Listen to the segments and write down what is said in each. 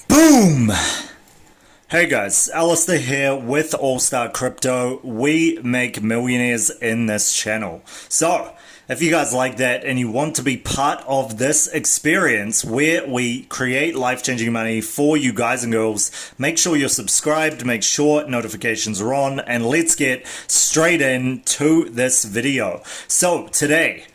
Boom! Hey guys, Alistar here with Alistar Crypto. We make millionaires in this channel. So, if you guys like that and you want to be part of this experience where we create life-changing money for you guys and girls, make sure you're subscribed, make sure notifications are on, and let's get straight into this video. So, today,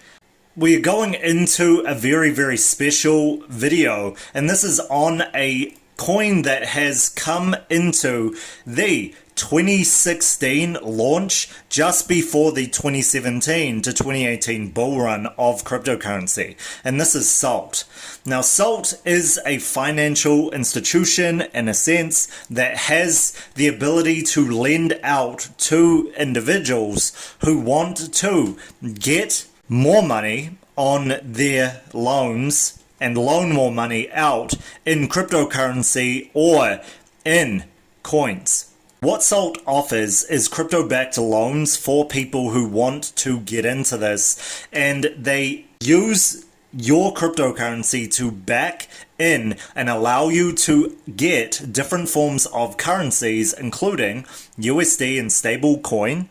we're going into a very special video, and this is on a coin that has come into the 2016 launch just before the 2017 to 2018 bull run of cryptocurrency, and this is Salt. Now, Salt is a financial institution in a sense that has the ability to lend out to individuals who want to get more money on their loans and loan more money out in cryptocurrency or in coins. What Salt offers is crypto-backed loans for people who want to get into this, and they use your cryptocurrency to back in and allow you to get different forms of currencies, including USD and stable coin,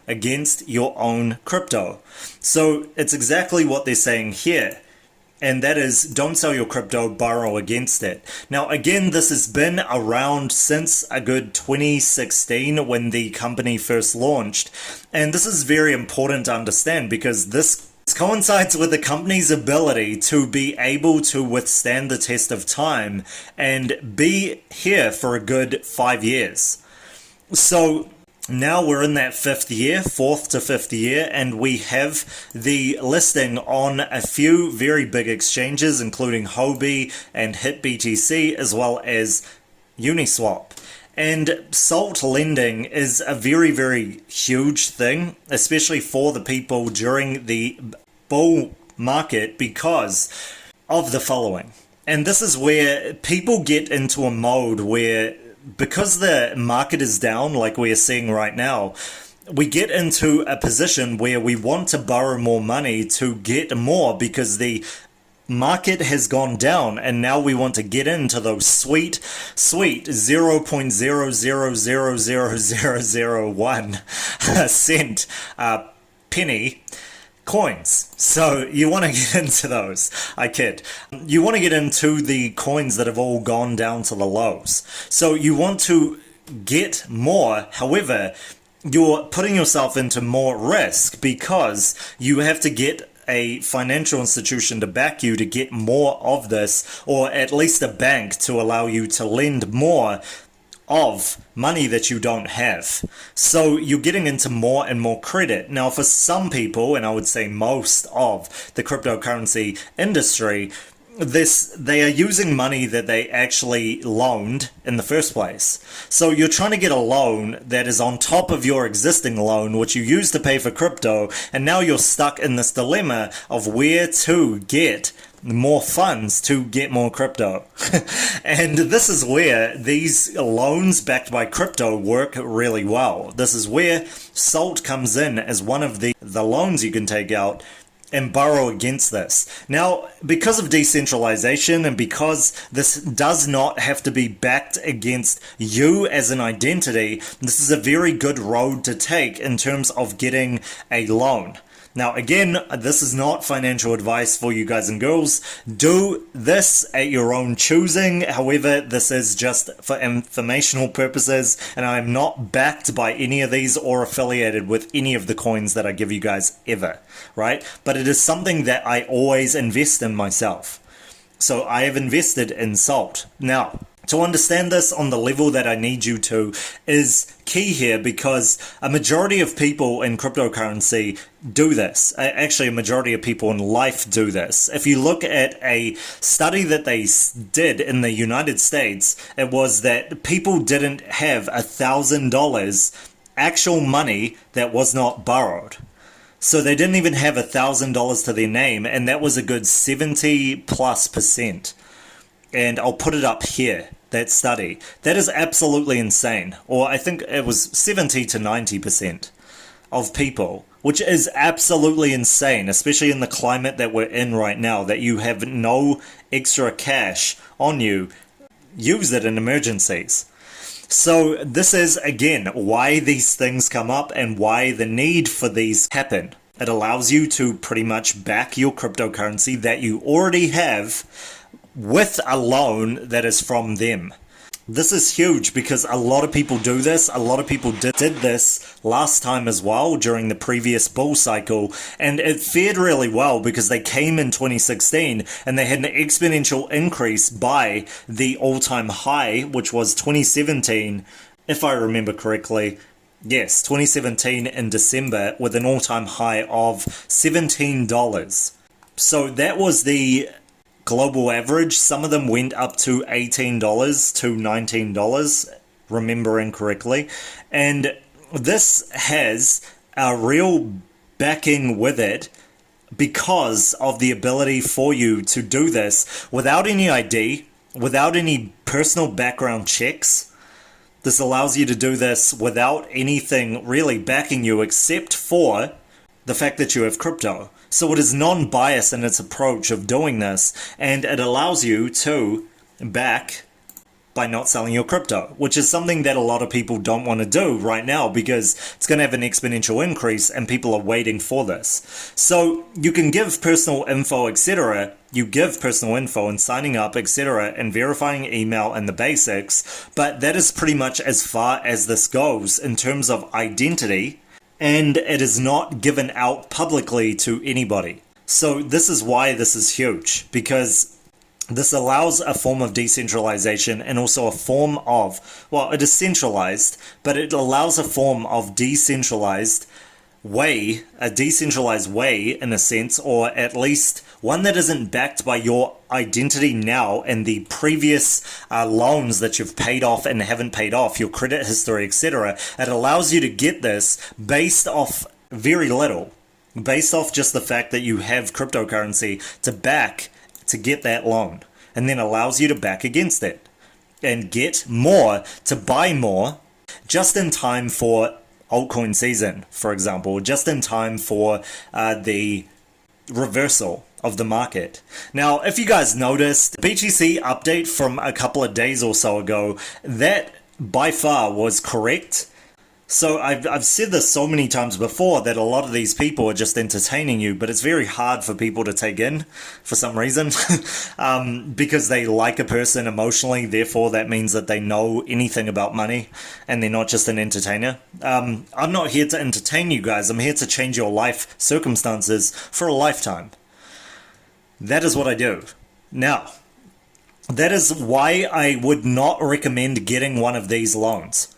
against your own crypto. So it's exactly what they're saying here. And that is, don't sell your crypto, borrow against it. Now, again, this has been around since a good 2016 when the company first launched. And this is very important to understand because this coincides with the company's ability to be able to withstand the test of time and be here for a good 5 years. So now we're in that fourth to fifth year, and we have the listing on a few very big exchanges, including Huobi and HitBTC, as well as Uniswap. And Salt lending is a very huge thing, especially for the people during the bull market, because of the following. And this is where people get into a mode where, because the market is down like we are seeing right now, we get into a position where we want to borrow more money to get more because the market has gone down, and now we want to get into those sweet 0.0000001 cent penny coins. So you want to get into those. I kid. You want to get into the coins that have all gone down to the lows. So you want to get more. However, you're putting yourself into more risk because you have to get a financial institution to back you to get more of this, or at least a bank to allow you to lend more of money that you don't have. So you're getting into more and more credit. Now, for some people, and I would say most of the cryptocurrency industry, they are using money that they actually loaned in the first place. So you're trying to get a loan that is on top of your existing loan, which you used to pay for crypto, and now you're stuck in this dilemma of where to get more funds to get more crypto. And this is where these loans backed by crypto work really well. This is where Salt comes in as one of the loans you can take out and borrow against this. Now, because of decentralization and because this does not have to be backed against you as an identity, this is a very good road to take in terms of getting a loan. Now, again, this is not financial advice for you guys and girls. Do this at your own choosing. However, this is just for informational purposes, and I'm not backed by any of these or affiliated with any of the coins that I give you guys ever, right? But it is something that I always invest in myself. So I have invested in Salt. Now, to understand this on the level that I need you to is key here, because a majority of people in cryptocurrency do this. Actually, a majority of people in life do this. If you look at a study that they did in the United States, it was that people didn't have $1,000 actual money that was not borrowed. So they didn't even have $1,000 to their name, and that was a good 70+%. And I'll put it up here, that study. That is absolutely insane. Or I think it was 70 to 90% of people, which is absolutely insane, especially in the climate that we're in right now, that you have no extra cash on you use it in emergencies. So this is, again, why these things come up and why the need for these happen. It allows you to pretty much back your cryptocurrency that you already have with a loan that is from them. This is huge because a lot of people do this. A lot of people did this last time as well during the previous bull cycle, and it fared really well because they came in 2016 and they had an exponential increase by the all-time high, which was 2017, if I remember correctly. Yes, 2017 in December with an all-time high of $17. So that was the global average. Some of them went up to $18 to $19, remembering correctly. And this has a real backing with it because of the ability for you to do this without any ID, without any personal background checks. This allows you to do this without anything really backing you except for the fact that you have crypto. So it is non-biased in its approach of doing this, and it allows you to back by not selling your crypto, which is something that a lot of people don't want to do right now because it's going to have an exponential increase and people are waiting for this. So you can give personal info, etc. You give personal info and signing up, etc., and verifying email and the basics, but that is pretty much as far as this goes in terms of identity. And it is not given out publicly to anybody. So this is why this is huge, because this allows a form of decentralization and also a form of, well, it is centralized, but it allows a form of decentralized way, a decentralized way in a sense, or at least one that isn't backed by your identity now and the previous loans that you've paid off and haven't paid off, your credit history, etc. It allows you to get this based off very little, based off just the fact that you have cryptocurrency to back to get that loan, and then allows you to back against it and get more to buy more just in time for altcoin season, for example, just in time for the reversal of the market. Now, if you guys noticed, the BTC update from a couple of days or so ago, that by far was correct. So I've said this so many times before that a lot of these people are just entertaining you, but it's very hard for people to take in for some reason because they like a person emotionally, therefore that means that they know anything about money and they're not just an entertainer. I'm not here to entertain you guys, I'm here to change your life circumstances for a lifetime. That is what I do. Now, that is why I would not recommend getting one of these loans.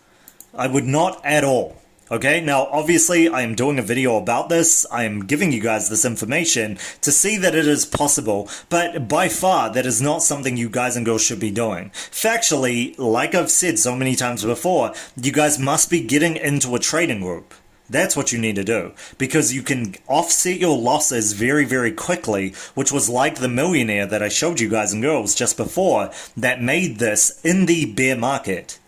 I would not at all. Okay, now obviously I am doing a video about this, I am giving you guys this information to see that it is possible, but by far that is not something you guys and girls should be doing. Factually, like I've said so many times before, you guys must be getting into a trading group. That's what you need to do, because you can offset your losses very, very quickly, which was like the millionaire that I showed you guys and girls just before that made this in the bear market.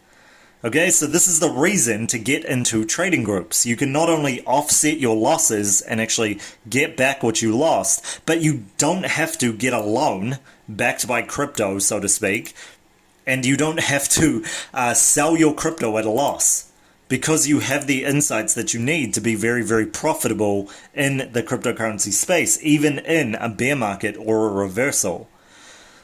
Okay, so this is the reason to get into trading groups. You can not only offset your losses and actually get back what you lost, but you don't have to get a loan backed by crypto, so to speak, and you don't have to sell your crypto at a loss, because you have the insights that you need to be very, very profitable in the cryptocurrency space, even in a bear market or a reversal.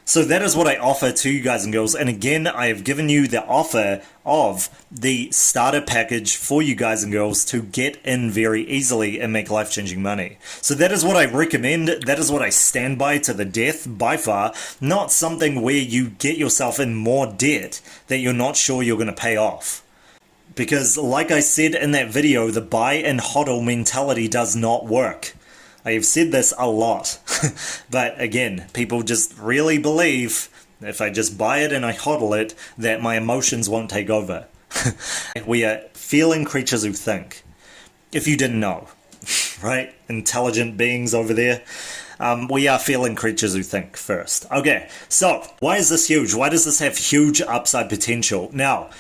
So that is what I offer to you guys and girls. And again, I have given you the offer of the starter package for you guys and girls to get in very easily and make life-changing money. So that is what I recommend. That is what I stand by to the death by far. Not something where you get yourself in more debt that you're not sure you're going to pay off. Because like I said in that video, the buy and hodl mentality does not work. I have said this a lot, but again, people just really believe if I just buy it and I hodl it, that my emotions won't take over. We are feeling creatures who think. If you didn't know, right? Intelligent beings over there. We are feeling creatures who think first. Okay, so why is this huge? Why does this have huge upside potential? Now,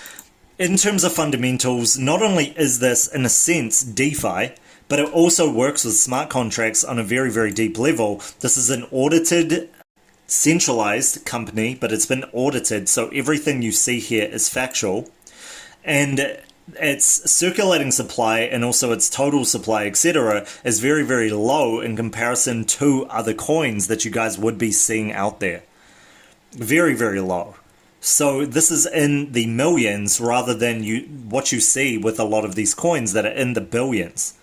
in terms of fundamentals, not only is this, in a sense, DeFi, but it also works with smart contracts on a very, very deep level. This is an audited centralized company, but it's been audited, so everything you see here is factual. And its circulating supply and also its total supply, etc., is very, very low in comparison to other coins that you guys would be seeing out there. Very, very low. So this is in the millions rather than what you see with a lot of these coins that are in the billions.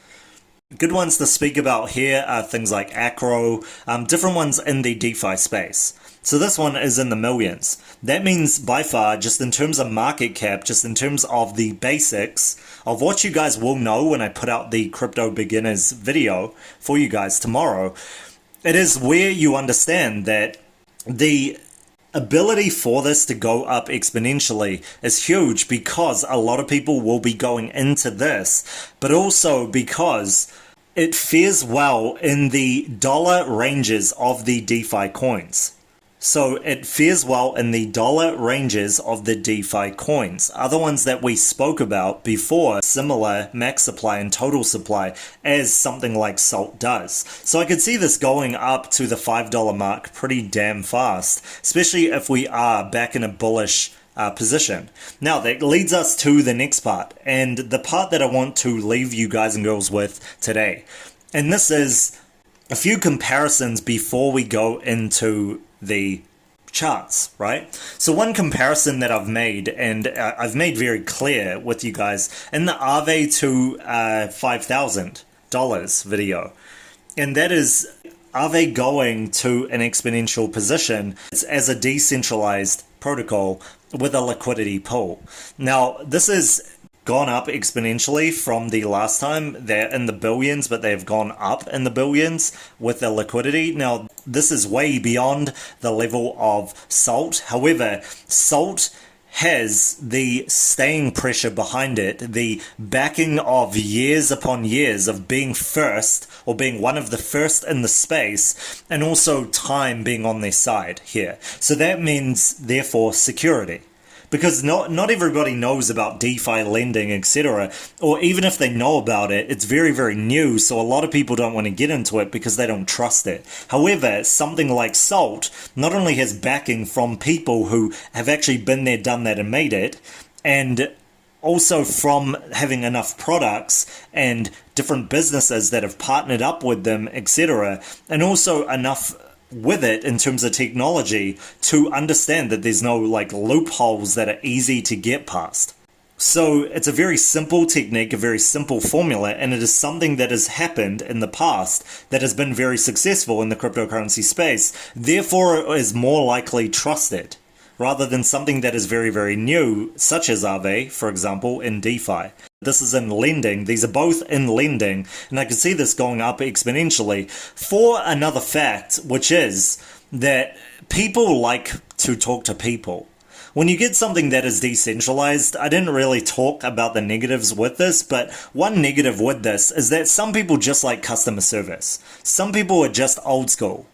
Good ones to speak about here are things like Acro, different ones in the DeFi space. So this one is in the millions. That means by far, just in terms of market cap, just in terms of the basics of what you guys will know when I put out the crypto beginners video for you guys tomorrow, it is where you understand that the ability for this to go up exponentially is huge, because a lot of people will be going into this, but also because it fares well in the dollar ranges of the DeFi coins. So it fares well in the dollar ranges of the DeFi coins. Other ones that we spoke about before, similar max supply and total supply as something like Salt does. So I could see this going up to the $5 mark pretty damn fast, especially if we are back in a bullish position. Now that leads us to the next part, and the part that I want to leave you guys and girls with today. And this is a few comparisons before we go into the charts, right? So one comparison that I've made, and I've made very clear with you guys in the Aave to $5,000 video, and that is Aave going to an exponential position as a decentralized protocol with a liquidity pool. Now this is gone up exponentially from the last time. They're in the billions, but they've gone up in the billions with the liquidity. Now, this is way beyond the level of Salt. However, Salt has the staying pressure behind it, the backing of years upon years of being first, or being one of the first in the space, and also time being on their side here. So that means, therefore, security. Because not everybody knows about DeFi lending, etc. Or even if they know about it, it's very, very new, so a lot of people don't want to get into it because they don't trust it. However, something like Salt not only has backing from people who have actually been there, done that, and made it, and also from having enough products and different businesses that have partnered up with them, etc. And also enough with it in terms of technology to understand that there's no like loopholes that are easy to get past. So it's a very simple technique, a very simple formula, and it is something that has happened in the past that has been very successful in the cryptocurrency space. Therefore, it is more likely trusted rather than something that is very, very new, such as Aave, for example, in DeFi. This is in lending. These are both in lending, and I can see this going up exponentially for another fact, which is that people like to talk to people. When you get something that is decentralized, I didn't really talk about the negatives with this, but one negative with this is that some people just like customer service. Some people are just old school,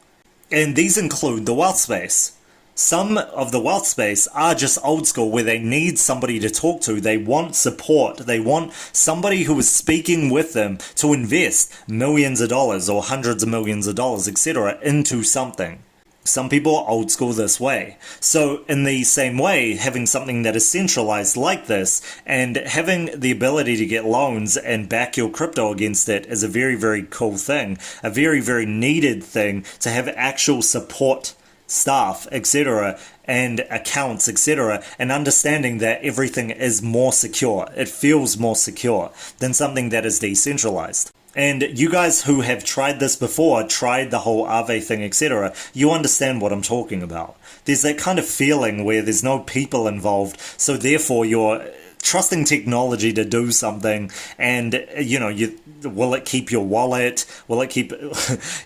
and these include the wealth space. Some of the wealth space are just old school, where they need somebody to talk to. They want support. They want somebody who is speaking with them to invest millions of dollars or hundreds of millions of dollars, etc. into something. Some people are old school this way. So in the same way, having something that is centralized like this and having the ability to get loans and back your crypto against it is a very, very cool thing. A very, very needed thing to have actual support staff, etc., and accounts, etc., and understanding that everything is more secure. It feels more secure than something that is decentralized. And you guys who have tried this before, tried the whole Aave thing, etc., you understand what I'm talking about. There's that kind of feeling where there's no people involved, so therefore you're trusting technology to do something, and will it keep your wallet? Will it keep,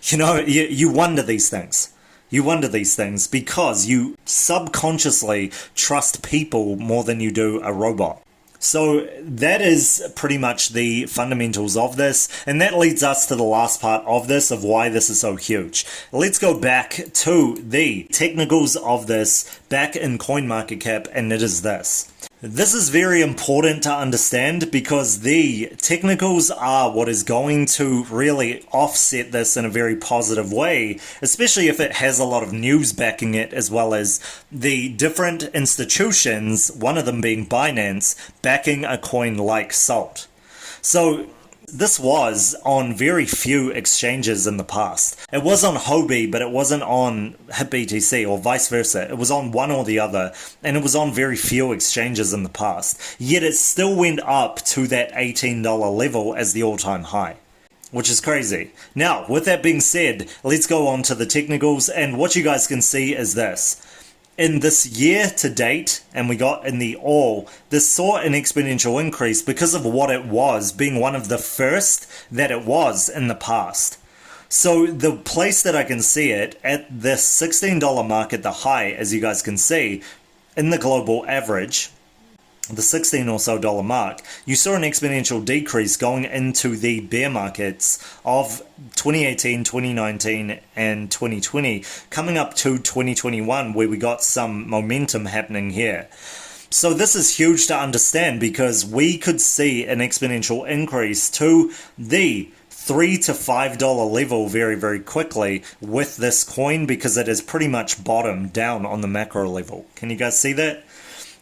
you wonder these things. You wonder these things because you subconsciously trust people more than you do a robot. So that is pretty much the fundamentals of this, and that leads us to the last part of this, of why this is so huge. Let's go back to the technicals of this back in CoinMarketCap, and it is this. This is very important to understand because the technicals are what is going to really offset this in a very positive way, especially if it has a lot of news backing it, as well as the different institutions, one of them being Binance, backing a coin like SALT. So this was on very few exchanges in the past. It was on Huobi, but it wasn't on HitBTC, or vice versa. It was on one or the other, and it was on very few exchanges in the past. Yet it still went up to that $18 level as the all-time high, which is crazy. Now, with that being said, let's go on to the technicals, and what you guys can see is this. In this year to date, and we got in the all, this saw an exponential increase because of what it was, being one of the first that it was in the past. So the place that I can see it, at this $16 mark at the high, as you guys can see, in the global average, the $16 or so mark, you saw an exponential decrease going into the bear markets of 2018, 2019, and 2020, coming up to 2021, where we got some momentum happening here. So this is huge to understand because we could see an exponential increase to the $3 to $5 level very, very quickly with this coin, because it has pretty much bottomed down on the macro level. Can you guys see that?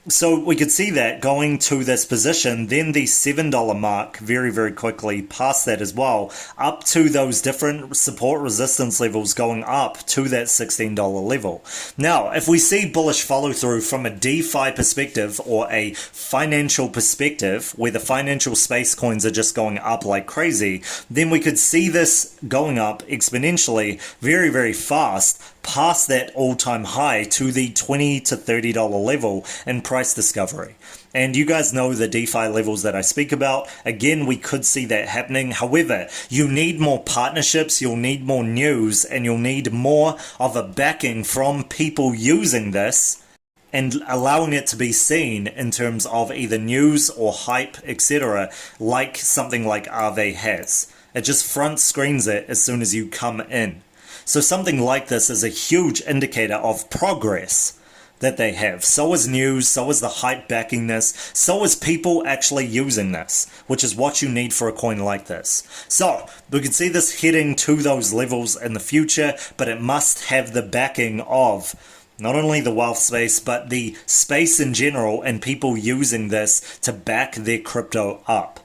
So we could see that going to this position, then the $7 mark very, very quickly, past that as well, up to those different support resistance levels, going up to that $16 level. Now, if we see bullish follow through from a DeFi perspective or a financial perspective, where the financial space coins are just going up like crazy, then we could see this going up exponentially very, very fast, past that all-time high to the $20 to $30 level in price discovery. And you guys know the DeFi levels that I speak about. Again, we could see that happening. However, you need more partnerships, you'll need more news, and you'll need more of a backing from people using this and allowing it to be seen in terms of either news or hype, etc., like something like Aave has. It just front screens it as soon as you come in. So something like this is a huge indicator of progress that they have. So is news, so is the hype backing this, so is people actually using this, which is what you need for a coin like this. So we can see this heading to those levels in the future, but it must have the backing of not only the wealth space, but the space in general, and people using this to back their crypto up.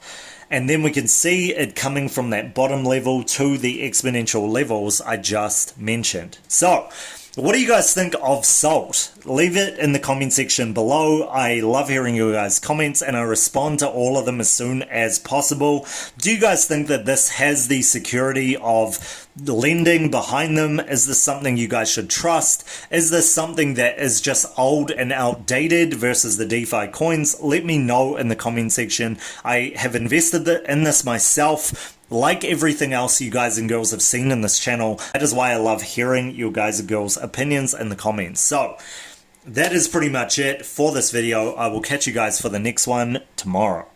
And then we can see it coming from that bottom level to the exponential levels I just mentioned. So, what do you guys think of SALT? Leave it in the comment section below. I love hearing your guys' comments, and I respond to all of them as soon as possible. Do you guys think that this has the security of lending behind them? Is this something you guys should trust? Is this something that is just old and outdated versus the DeFi coins? Let me know in the comment section. I have invested in this myself. Like everything else you guys and girls have seen in this channel, that is why I love hearing your guys and girls' opinions in the comments. So, that is pretty much it for this video. I will catch you guys for the next one tomorrow.